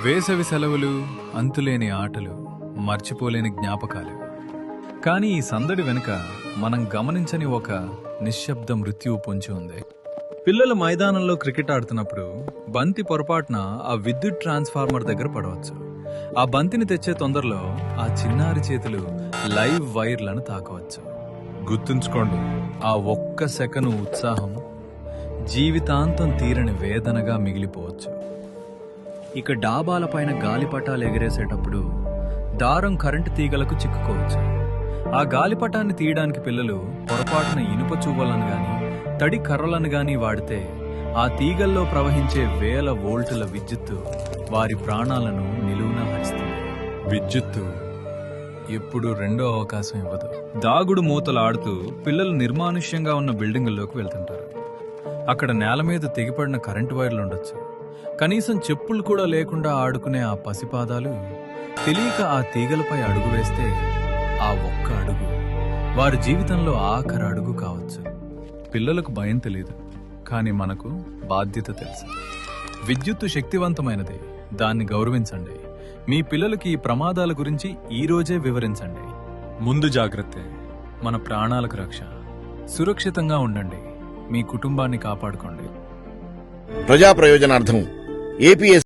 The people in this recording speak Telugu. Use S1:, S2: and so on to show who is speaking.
S1: వేసవి సెలవులు, అంతులేని ఆటలు, మర్చిపోలేని జ్ఞాపకాలు. కానీ ఈ సందడి వెనుక మనం గమనించని ఒక నిశ్శబ్ద మృత్యువు పొంచి ఉంది. పిల్లలు మైదానంలో క్రికెట్ ఆడుతున్నప్పుడు బంతి పొరపాటున ఆ విద్యుత్ ట్రాన్స్ఫార్మర్ దగ్గర పడవచ్చు. ఆ బంతిని తెచ్చే తొందరలో ఆ చిన్నారి చేతులు లైవ్ వైర్లను తాకవచ్చు. గుర్తుంచుకోండి, ఆ ఒక్క సెకను ఉత్సాహం జీవితాంతం తీరని వేదనగా మిగిలిపోవచ్చు. ఇక డాబాలపైన గాలిపటాలు ఎగిరేసేటప్పుడు దారం కరెంటు తీగలకు చిక్కుకోవచ్చు. ఆ గాలిపటాన్ని తీయడానికి పిల్లలు పొరపాటున ఇనుప చువ్వలను గాని తడి కర్రలను గాని వాడితే ఆ తీగల్లో ప్రవహించే వేల వోల్టుల విద్యుత్తు వారి ప్రాణాలను నిలువునా హరిస్తుంది. విద్యుత్తు ఎప్పుడు రెండో అవకాశం ఇవ్వదు. దాగుడు మూతలు ఆడుతూ పిల్లలు నిర్మానుష్యంగా ఉన్న బిల్డింగుల్లోకి వెళ్తుంటారు. అక్కడ నేల మీద తెగిపడిన కరెంటు వైర్లు ఉండొచ్చు. కనీసం చెప్పులు కూడా లేకుండా ఆడుకునే ఆ పసిపాదాలు తెలియక ఆ తీగలపై అడుగు వేస్తే ఆ ఒక్క అడుగు వారి జీవితంలో ఆఖరి అడుగు కావచ్చు. పిల్లలకు భయం తెలియదు, కానీ మనకు బాధ్యత తెలుసు. విద్యుత్తు శక్తివంతమైనది, దాన్ని గౌరవించండి. మీ పిల్లలకి ఈ ప్రమాదాల గురించి ఈ రోజే వివరించండి. ముందు జాగ్రత్తే మన ప్రాణాలకు రక్ష. సురక్షితంగా ఉండండి, మీ కుటుంబాన్ని కాపాడుకోండి.
S2: ప్రజా ప్రయోజనార్థం ఏపీఎస్